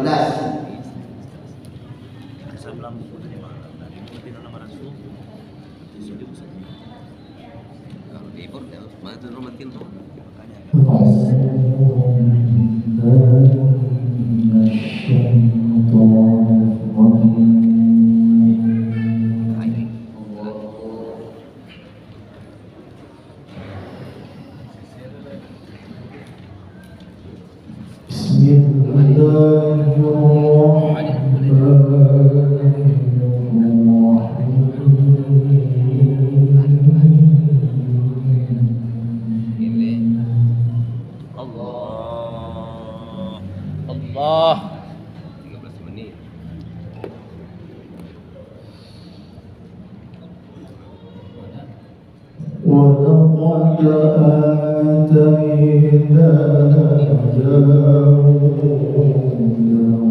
Saya bilang buku dari mana? Dari buku tidak nama rasul. Di sini bisa. Kalau di impor ya, mana tuh rumah tin tuh? Makanya kan. Allah 13 menit. ولقد آتينا داود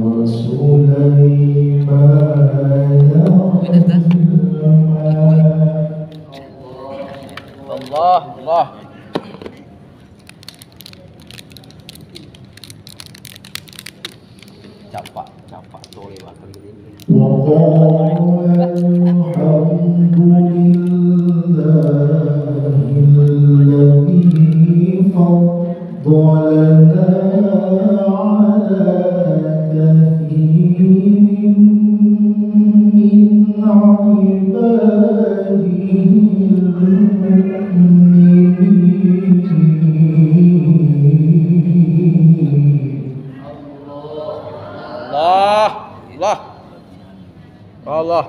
وسليمان Allah capak tuh lewat ini. وقال الحمد لله الذي فضلنا على كثير من عباده المؤمنين. Allah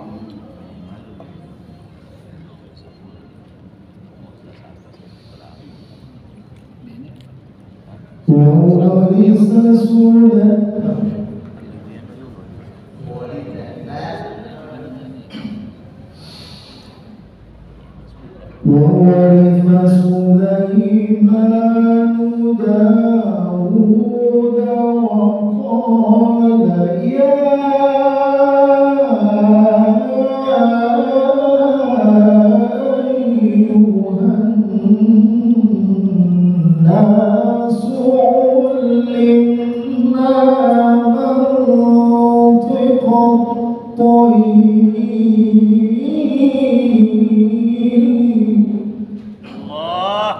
وورث سليمان داود وقال يا أيها الناس علمنا منطق الطير.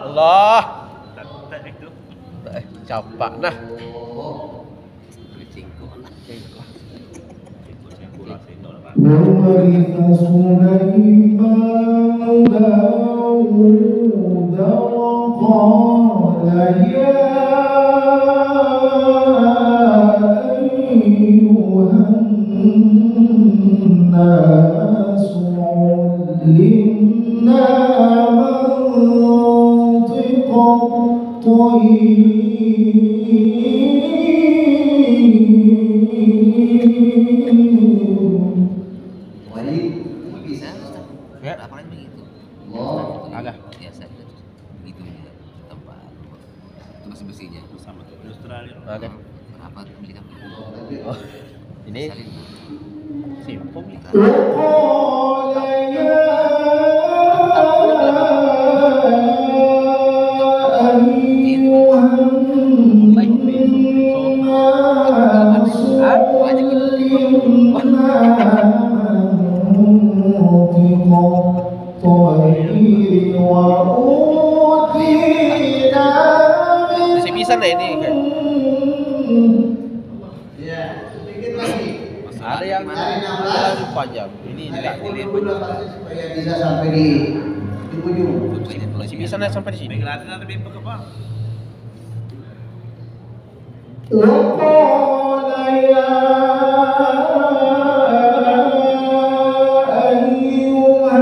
Allah capak nah وورث سليمان داود وقال يا أيها الناس علمنا منطق Bisa. Ya. Laporan begitu. Agak. Biasa begitu juga tempat. Itu masih bersihnya. Sama tuh di Australia. Oke. Kenapa beli kamu? Oh, ini simpom nih. وقال يا أيها الناس علمنا منطق الطير وأوتينا Masih bisa deh ini. Ada yang lebih panjang. Ini enggak dilihat panjang. supaya bisa sampai di ujung. Masih bisa nih sampai di sini. وقال يا أيها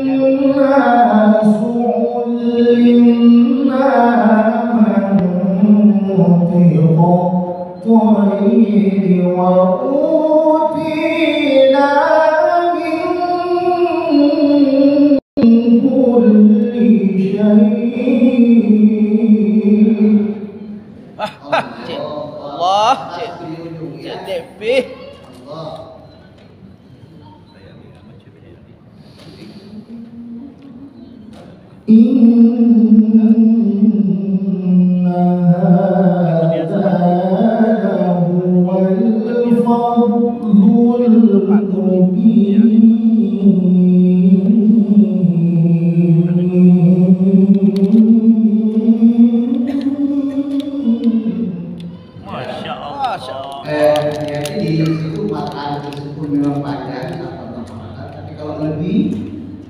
الناس علمنا منطق الطير وأوتينا من كل شيء. Cik. Allah, Cik. Cik Devi. إن هذا لهو Masya Allah. Jadi di situ makan meskipun memang panjang atau makan, tapi kalau lebih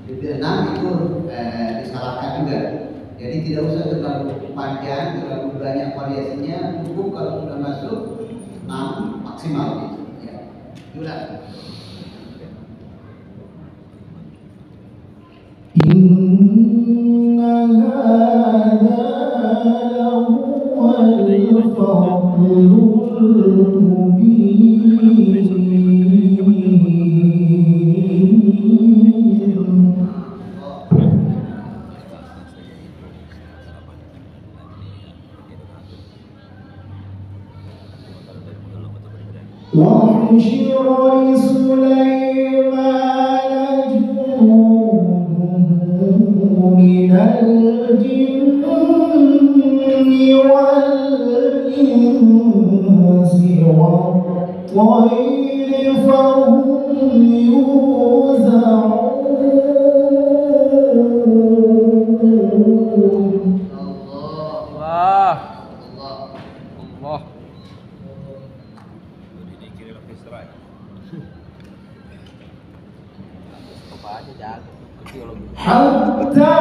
dari 6 itu disalahkan juga. Jadi tidak usah terlalu panjang, terlalu banyak variasinya. Cukup kalau sudah masuk 6 maksimal gitu. Ya. Sudah. وحشر لسليمان جنوده من الجن والإنس والطير فهم يوزعون. Allah. Allah. Coba aja jago kecil lagi. حتى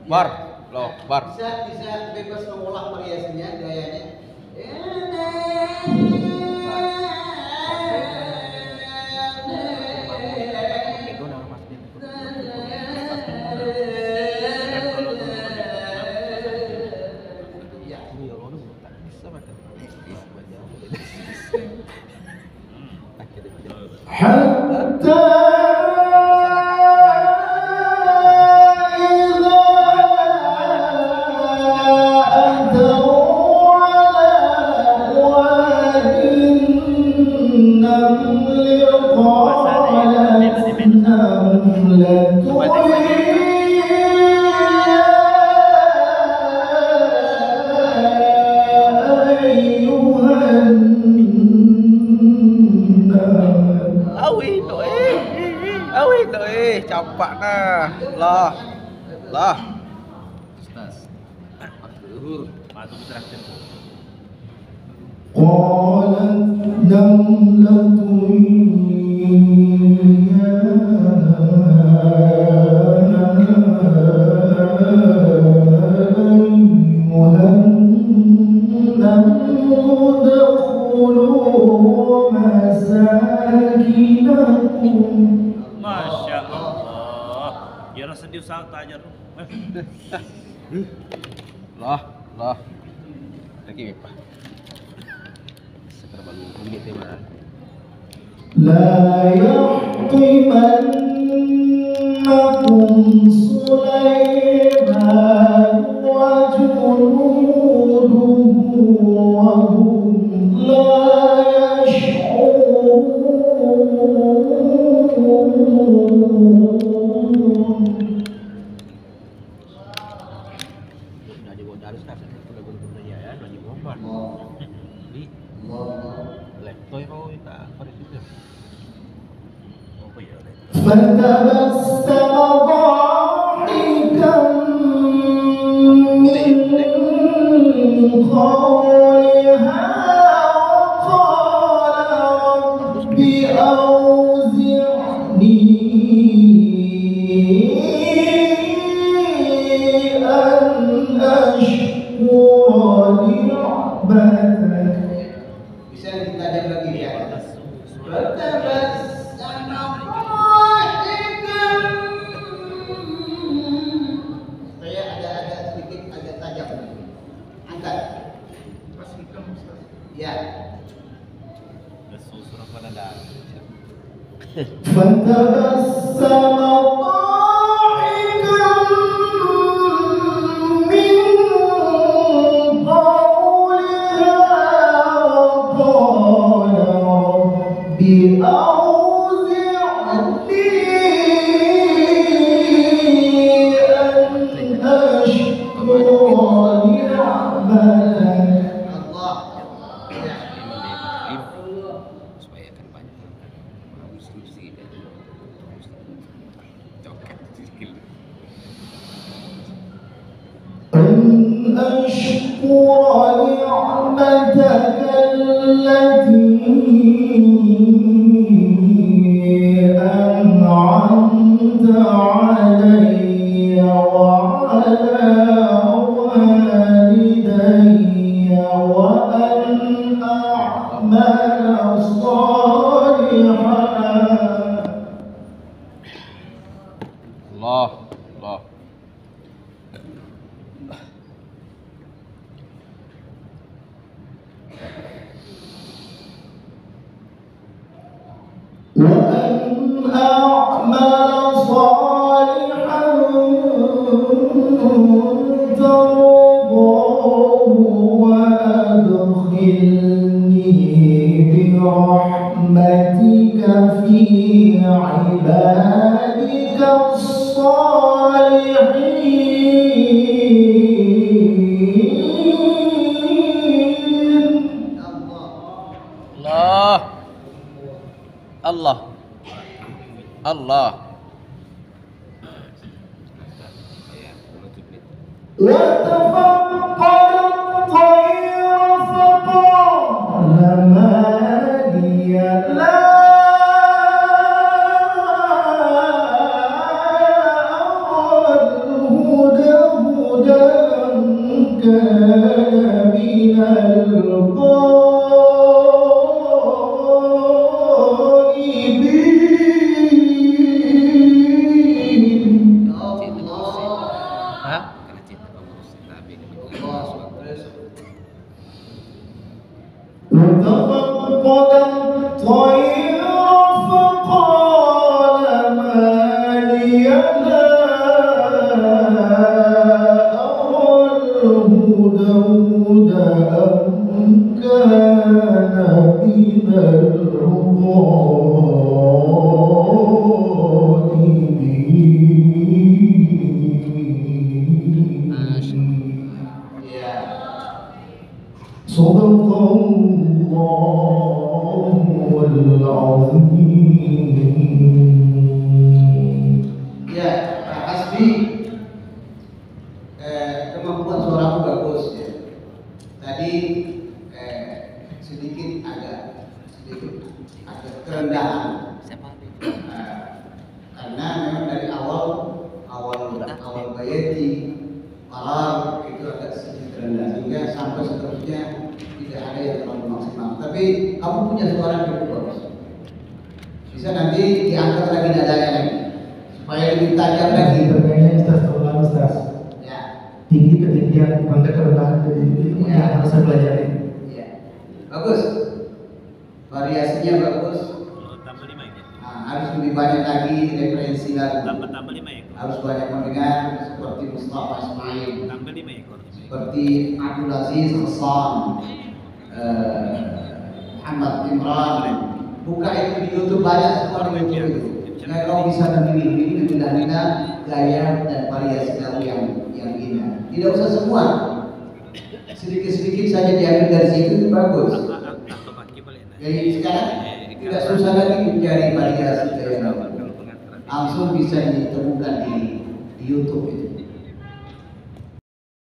Bar, loh, bar. Bisa bebas mengolah variasinya, gayanya. حتى campak nah, lah, lah. Ustaz. Masuk terakhir. قالت نملة يا أيها النمل ادخلوا مساكنكم. Masya Allah. Ya rasa dia sangat aja tuh. Lah, lah. Lagi apa? Sekarang baru mungkin tema. لا يحطمنكم سليمان وجنوده وهم لا يشعرون. Sudah dibodaris kan? Sudah guna ya, sudah dibombar. Di laptop kau kita itu. Apa ya? فتبسم ضاحكا من قولها وقال رب أوزعني أن أشكر نعمتك. Bisa ditajam lagi ya. Saya ada sedikit agak tajam. Angkat. Ya. Mana dah? فتبسم ضاحكا من قولها وقال رب أوزعني أن أشكر نعمتك Allah. Ya. supaya kan banyak mesti dan coket skill. أن أشكر نعمتك التي أنعمت علي وعلى والدي وأن أعمل صالحا Allah, Allah. وأن أعمل صالحا ترضاه وأدخلني برحمتك في عبادك الصالحين Allah. Allah. Allah. Allah. Kayak menutup itu. وتفقد الطير فقال ما لي لا أرى الهدى أم كان من الغائبين Hah? Karena cinta pengurus tapi ini suatu وتفقد الطير فقال ما لي لا أرى الهدى أم كان من الغائبين Ya. صدق الله العظيم Ya, Pak Hasbi, kemampuan suaramu bagus ya. Tadi sedikit agak kerendahan. siapa itu? Karena memang dari awal bayati malam itu agak sedikit rendah sehingga sampai seterusnya tidak ada yang terlalu maksimal. Tapi kamu punya suara yang cukup bagus. Bisa nanti diangkat lagi nadanya lagi supaya lebih tajam lagi. Bergaya Ustaz, tolong Ustaz. Ya, Tinggi ketinggian, rendah kerendahan itu yang harus saya pelajari. ya, bagus. Variasinya bagus. Tambah 5 ya. Nah, harus lebih banyak lagi referensi lagu. Tambah 5 ya. Harus banyak mendengar seperti Mustafa Ismail, Tambah 5 ekor. seperti Abdul Aziz Hassan, Muhammad Imran. Buka itu di YouTube, banyak semua di YouTube itu. Nah, kau bisa memilih dengan gaya dan variasi lagu yang indah. Tidak usah semua, sedikit-sedikit saja diambil dari situ itu bagus. Atau bagi boleh. Jadi sekarang tidak susah lagi mencari variasi gaya lagu. Langsung bisa ditemukan di YouTube itu.